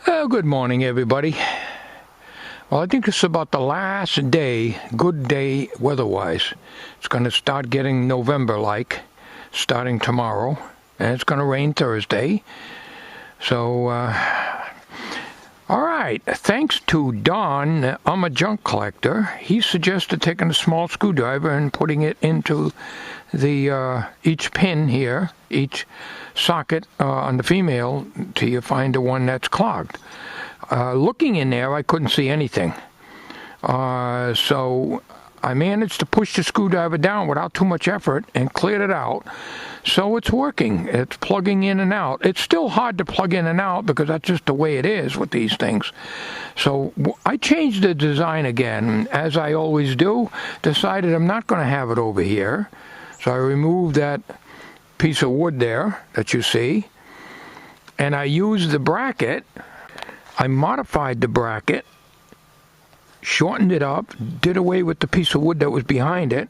Good morning, everybody. Well, I think it's about the last day, good day weather-wise. It's going to start getting November-like starting tomorrow, and it's going to rain Thursday. So, all right. Thanks to Don, umajunkcollector, he suggested taking a small screwdriver and putting it into the each pin here, each socket on the female, till you find the one that's clogged. Looking in there, I couldn't see anything. So I managed to push the screwdriver down without too much effort and cleared it out. So it's working. It's plugging in and out. It's still hard to plug in and out because that's just the way it is with these things. So I changed the design again, as I always do. Decided I'm not going to have it over here. So I removed that piece of wood there that you see. And I used the bracket. I modified the bracket, shortened it up, did away with the piece of wood that was behind it,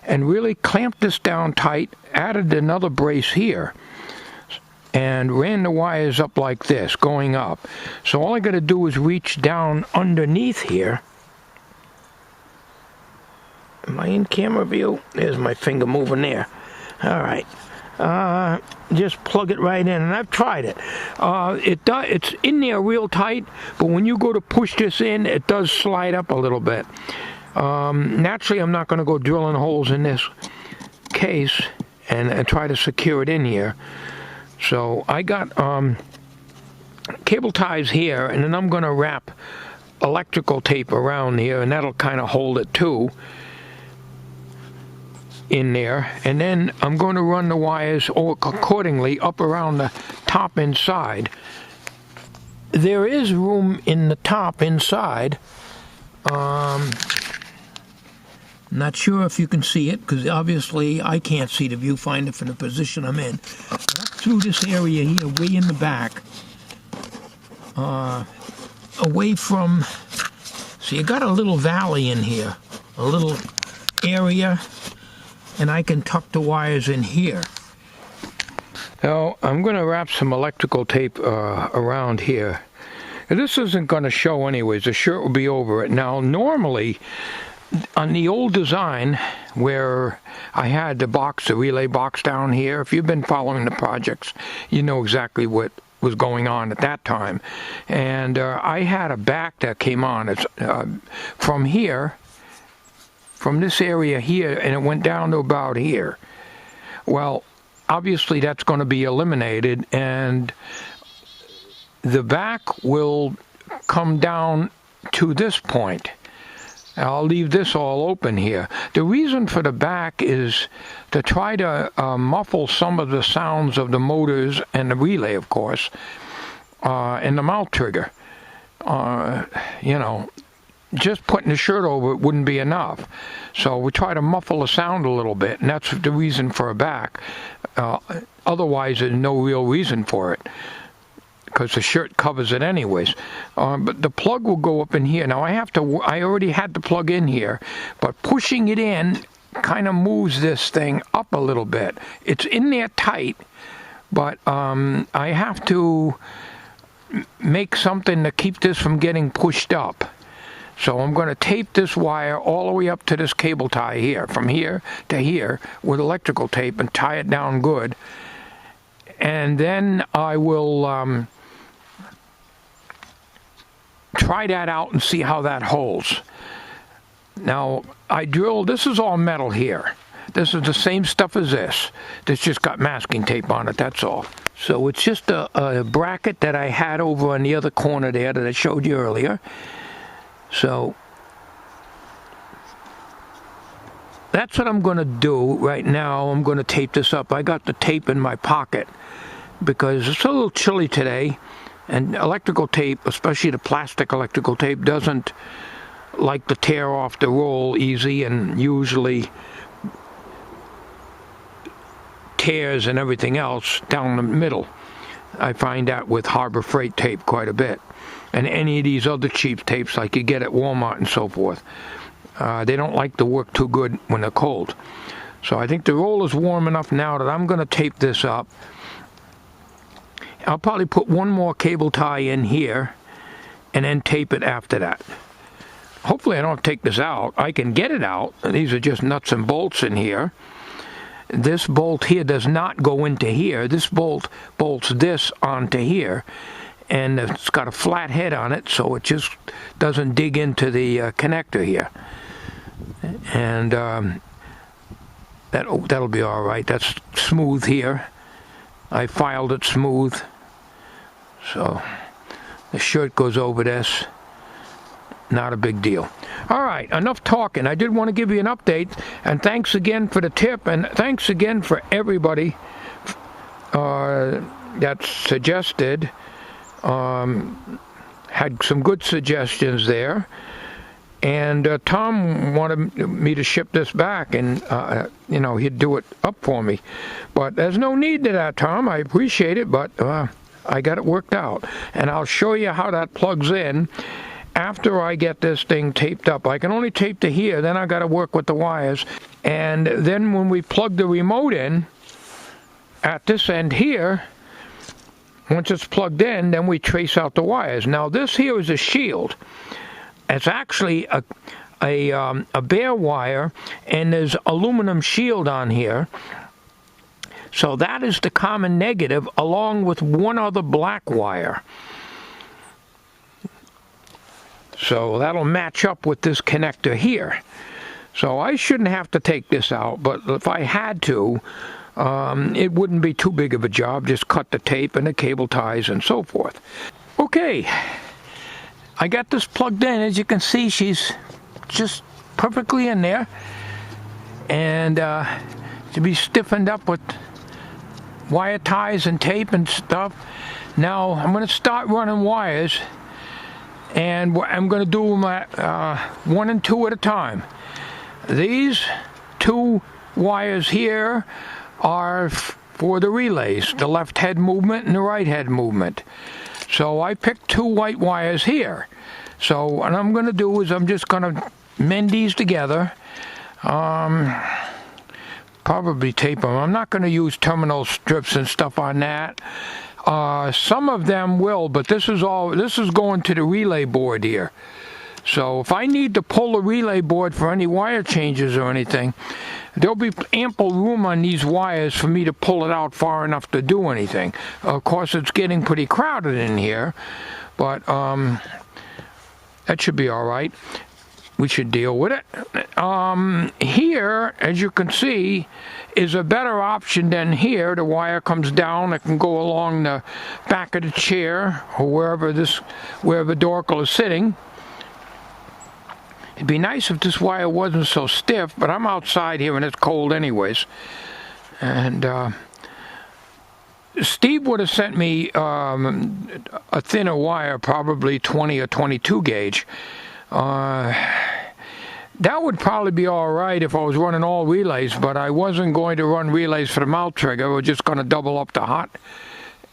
and really clamped this down tight, added another brace here, and ran the wires up like this, going up. So all I got to do is reach down underneath here. Am I in camera view? There's my finger moving there. All right. Just plug it right in, and I've tried it. It's in there real tight, but when you go to push this in, it does slide up a little bit. Naturally, I'm not going to go drilling holes in this case and try to secure it in here. So I got cable ties here, and then I'm going to wrap electrical tape around here, and that'll kind of hold it too in there, and then I'm going to run the wires accordingly up around the top inside. There is room in the top inside. Not sure if you can see it, because obviously I can't see the viewfinder from the position I'm in. But up through this area here, way in the back, away from, see, I got a little valley in here, a little area, and I can tuck the wires in here. Now, I'm going to wrap some electrical tape around here. This isn't going to show anyways. The shirt will be over it. Now, normally, on the old design, where I had the relay box down here, if you've been following the projects, you know exactly what was going on at that time. And I had a back that came on. It's from here, from this area here, and it went down to about here. Well, obviously that's going to be eliminated, and the back will come down to this point. I'll leave this all open here. The reason for the back is to try to muffle some of the sounds of the motors and the relay, of course, and the mount trigger. Just putting the shirt over it wouldn't be enough. So we try to muffle the sound a little bit, and that's the reason for a back. Otherwise, there's no real reason for it, because the shirt covers it anyways. But the plug will go up in here. Now I already had the plug in here, but pushing it in kind of moves this thing up a little bit. It's in there tight, but I have to make something to keep this from getting pushed up. So I'm going to tape this wire all the way up to this cable tie here, from here to here, with electrical tape, and tie it down good. And then I will try that out and see how that holds. Now, this is all metal here. This is the same stuff as this. This just got masking tape on it, that's all. So it's just a bracket that I had over on the other corner there that I showed you earlier. So that's what I'm going to do right now. I'm going to tape this up. I got the tape in my pocket because it's a little chilly today, and electrical tape, especially the plastic electrical tape, doesn't like to tear off the roll easy, and usually tears and everything else down the middle. I find that with Harbor Freight tape quite a bit. And any of these other cheap tapes like you get at Walmart and so forth. They don't like to work too good when they're cold. So I think the roll is warm enough now that I'm going to tape this up. I'll probably put one more cable tie in here and then tape it after that. Hopefully I don't take this out. I can get it out. These are just nuts and bolts in here. This bolt here does not go into here. This bolt bolts this onto here, and it's got a flat head on it, so it just doesn't dig into the connector here. And that'll be all right. That's smooth here. I filed it smooth, so the shirt goes over this. Not a big deal. All right, enough talking. I did want to give you an update, and thanks again for the tip, and thanks again for everybody that suggested, had some good suggestions there. And Tom wanted me to ship this back, and you know, he'd do it up for me. But there's no need to that, Tom. I appreciate it, but I got it worked out. And I'll show you how that plugs in after I get this thing taped up. I can only tape to here, then I got to work with the wires. And then when we plug the remote in at this end here, once it's plugged in, then we trace out the wires. Now this here is a shield. It's actually a bare wire, and there's aluminum shield on here. So that is the common negative, along with one other black wire. So that'll match up with this connector here. So I shouldn't have to take this out, but if I had to, it wouldn't be too big of a job. Just cut the tape and the cable ties and so forth. Okay, I got this plugged in. As you can see, she's just perfectly in there, and to be stiffened up with wire ties and tape and stuff. Now I'm going to start running wires, and I'm going to do my 1 and 2 at a time. These 2 wires here are for the relays, the left head movement and the right head movement. So I picked 2 white wires here. So what I'm going to do is I'm just going to mend these together. Probably tape them. I'm not going to use terminal strips and stuff on that. Some of them will, but this is going to the relay board here. So if I need to pull a relay board for any wire changes or anything, there'll be ample room on these wires for me to pull it out far enough to do anything. Of course, it's getting pretty crowded in here, but that should be all right. We should deal with it. Here, as you can see, is a better option than here. The wire comes down. It can go along the back of the chair or wherever Dorkel is sitting. It'd be nice if this wire wasn't so stiff, but I'm outside here and it's cold anyways. And Steve would have sent me a thinner wire, probably 20 or 22 gauge. That would probably be all right if I was running all relays, but I wasn't going to run relays for the mount trigger. We're just going to double up the hot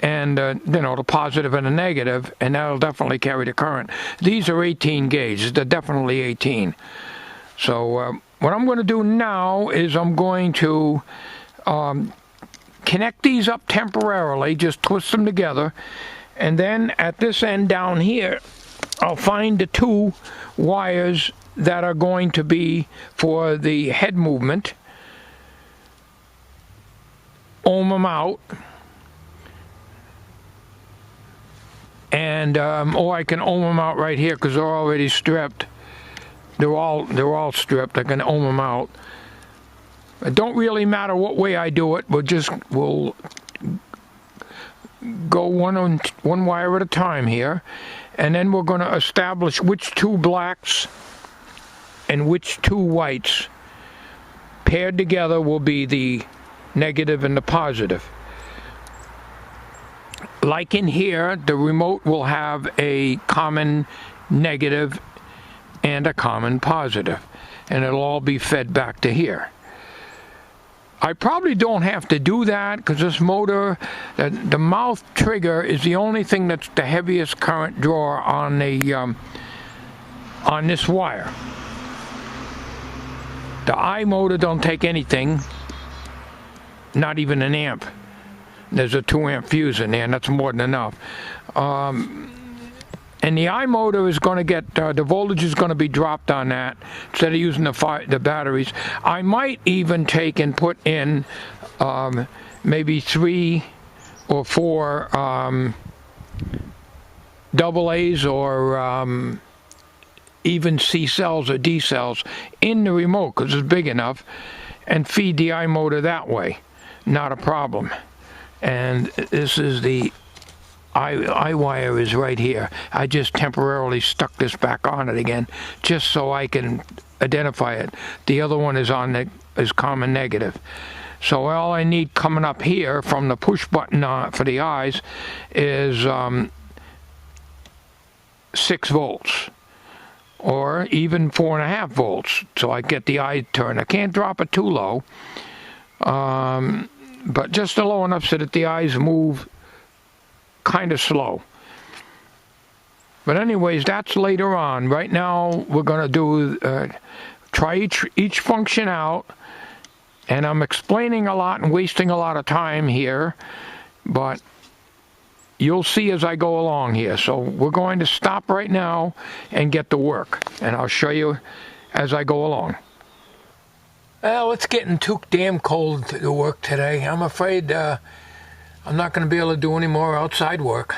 and you know, the positive and the negative, and that'll definitely carry the current. These are 18 gauge. They're definitely 18. So what I'm going to do now is I'm going to connect these up temporarily, just twist them together, and then at this end down here, I'll find the 2 wires that are going to be for the head movement, ohm them out, and or I can ohm them out right here because they're already stripped. They're all stripped. I can ohm them out. It don't really matter what way I do it. We'll go one wire at a time here, and then we're going to establish which 2 blacks and which 2 whites paired together will be the negative and the positive. Like in here, the remote will have a common negative and a common positive, and it'll all be fed back to here. I probably don't have to do that because this motor, the mouth trigger is the only thing that's the heaviest current draw on this wire. The I motor don't take anything, not even an amp. There's a 2 amp fuse in there, and that's more than enough. And the I motor is going to get, the voltage is going to be dropped on that instead of using the batteries. I might even take and put in maybe 3 or 4 double A's or even C cells or D cells in the remote, because it's big enough, and feed the I motor that way. Not a problem. And this is the I wire is right here. I just temporarily stuck this back on it again, just so I can identify it. The other one is on the common negative. So all I need coming up here from the push button for the eyes is 6 volts, or even 4.5 volts. So I get the eye turn. I can't drop it too low, but just low enough so that the eyes move kind of slow. But anyways, that's later on. Right now we're going to do try each function out, and I'm explaining a lot and wasting a lot of time here, but you'll see as I go along here. So we're going to stop right now and get to work, and I'll show you as I go along. Well, it's getting too damn cold to work today. I'm afraid I'm not going to be able to do any more outside work.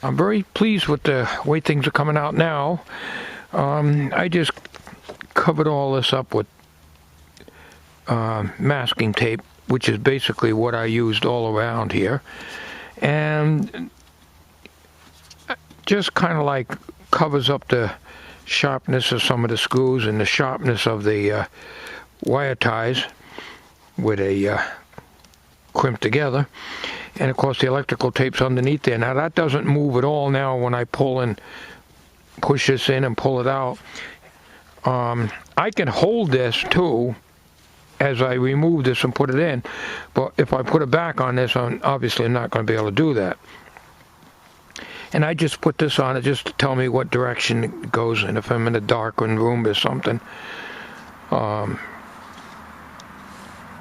I'm very pleased with the way things are coming out now. I just covered all this up with masking tape, which is basically what I used all around here. And just kind of like covers up the sharpness of some of the screws and the sharpness of the wire ties where they crimp together. And of course the electrical tape's underneath there. Now that doesn't move at all now when I pull and push this in and pull it out. I can hold this too as I remove this and put it in, but if I put it back on this, I'm obviously not going to be able to do that. And I just put this on it just to tell me what direction it goes in, if I'm in a darkened room or something. I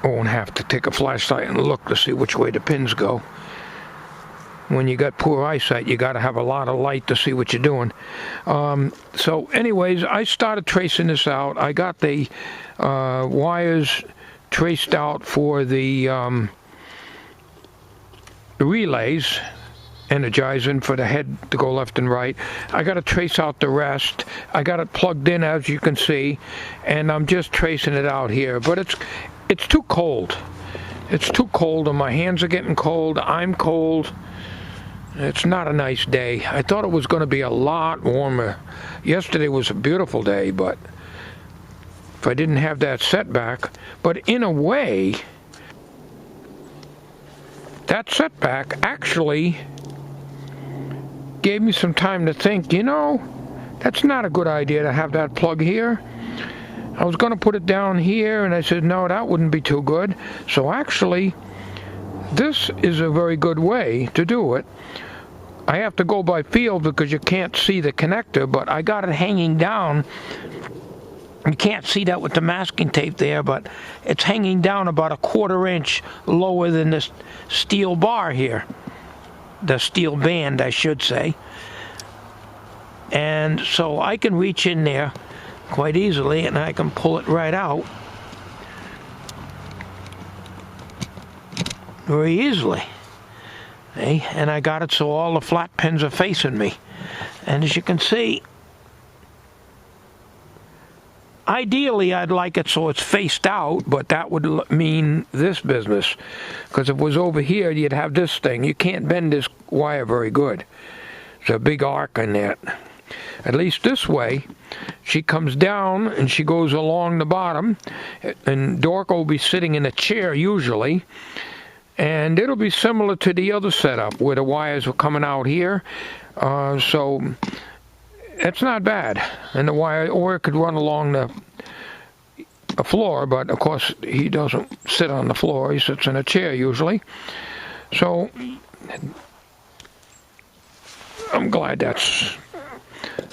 won't have to take a flashlight and look to see which way the pins go. When you got poor eyesight, you got to have a lot of light to see what you're doing. So anyways, I started tracing this out. I got the wires traced out for the relays, energizing for the head to go left and right. I got to trace out the rest. I got it plugged in, as you can see, and I'm just tracing it out here. But it's too cold. It's too cold, and my hands are getting cold. I'm cold. It's not a nice day. I thought it was going to be a lot warmer. Yesterday was a beautiful day, but if I didn't have that setback. But in a way, that setback actually gave me some time to think, you know, that's not a good idea to have that plug here. I was going to put it down here, and I said, no, that wouldn't be too good. So actually, this is a very good way to do it. I have to go by feel because you can't see the connector, but I got it hanging down. You can't see that with the masking tape there, but it's hanging down about 1/4 inch lower than this steel bar here. The steel band, I should say. And so I can reach in there quite easily, and I can pull it right out very easily. Okay? And I got it so all the flat pins are facing me. And as you can see, ideally I'd like it so it's faced out, but that would mean this business. Because if it was over here, you'd have this thing. You can't bend this wire very good. There's a big arc in that. At least this way, she comes down and she goes along the bottom, and Dorkel will be sitting in a chair usually, and it'll be similar to the other setup where the wires were coming out here. So it's not bad. And the wire, or it could run along the floor, but of course he doesn't sit on the floor, he sits in a chair usually. So I'm glad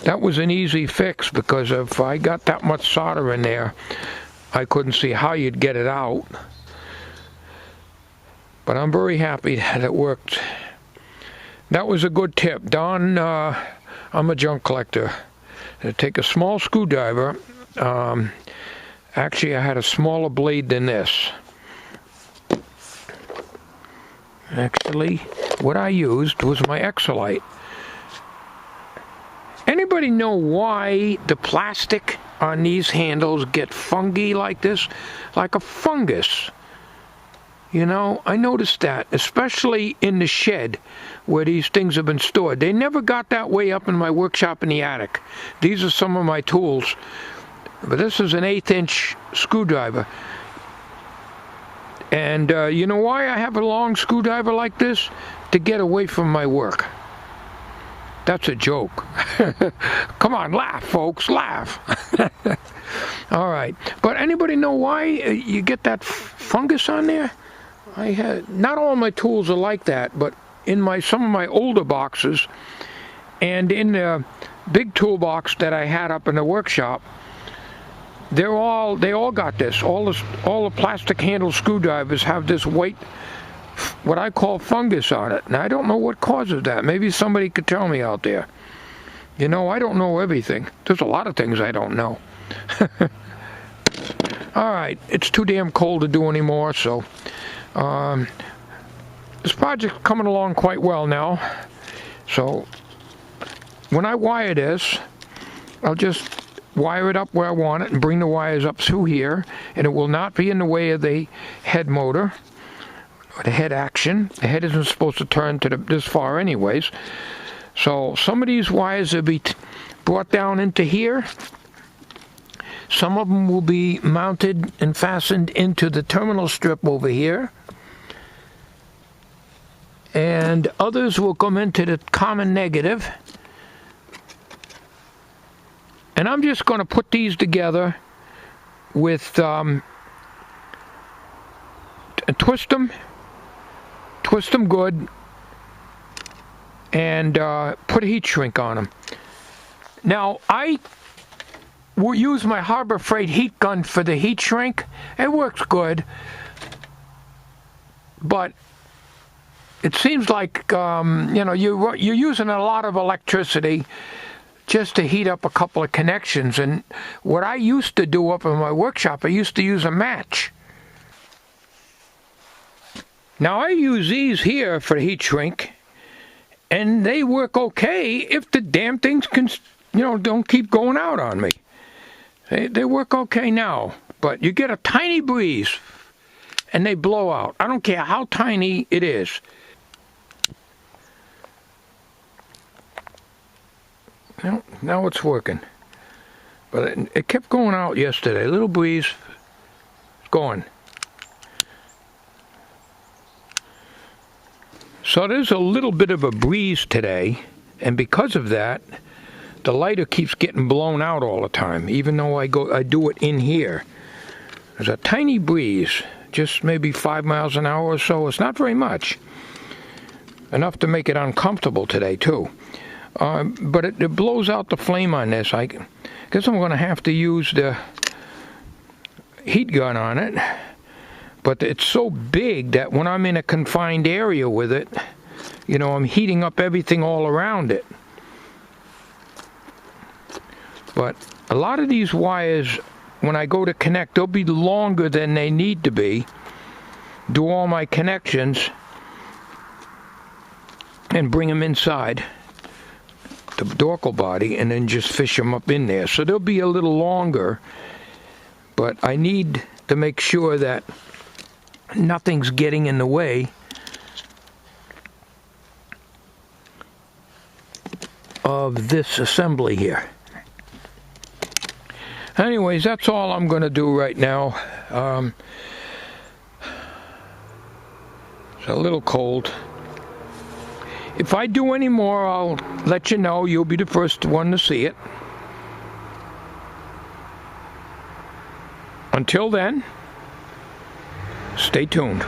that was an easy fix, because if I got that much solder in there, I couldn't see how you'd get it out. But I'm very happy that it worked. That was a good tip. Don, I'm a junk collector. Take a small screwdriver. Actually, I had a smaller blade than this. Actually, what I used was my Exolite. Anybody know why the plastic on these handles get funky like this? Like a fungus. You know, I noticed that, especially in the shed where these things have been stored. They never got that way up in my workshop in the attic. These are some of my tools. But this is an 1/8" screwdriver. And you know why I have a long screwdriver like this? To get away from my work. That's a joke. Come on, laugh, folks, laugh. All right. But anybody know why you get that fungus on there? Not all my tools are like that, but in some of my older boxes and in the big toolbox that I had up in the workshop, they all got this. All the plastic handle screwdrivers have this white, what I call fungus on it. Now I don't know what causes that. Maybe somebody could tell me out there. You know, I don't know everything. There's a lot of things I don't know. All right, it's too damn cold to do anymore, so this project's coming along quite well now. So when I wire this, I'll just wire it up where I want it and bring the wires up through here, and it will not be in the way of the head motor or the head action. The head isn't supposed to turn to this far anyways. So some of these wires will be brought down into here. Some of them will be mounted and fastened into the terminal strip over here. And others will come into the common negative. And I'm just going to put these together with, twist them good, and put a heat shrink on them. Now, I will use my Harbor Freight heat gun for the heat shrink. It works good, but it seems like, you know, you're using a lot of electricity just to heat up a couple of connections. And what I used to do up in my workshop, I used to use a match. Now I use these here for the heat shrink, and they work okay if the damn things don't keep going out on me. They work okay now, but you get a tiny breeze and they blow out. I don't care how tiny it is. Now it's working. But it kept going out yesterday. A little breeze. It's going. So there's a little bit of a breeze today, and because of that, the lighter keeps getting blown out all the time, even though I do it in here. There's a tiny breeze, just maybe 5 miles an hour or so. It's not very much. Enough to make it uncomfortable today, too. But it blows out the flame on this. I guess I'm going to have to use the heat gun on it. But it's so big that when I'm in a confined area with it, you know, I'm heating up everything all around it. But a lot of these wires, when I go to connect, they'll be longer than they need to be. Do all my connections and bring them inside the Dorkel body, and then just fish them up in there. So they'll be a little longer, but I need to make sure that nothing's getting in the way of this assembly here. Anyways, that's all I'm going to do right now. It's a little cold. If I do any more, I'll let you know. You'll be the first one to see it. Until then, stay tuned.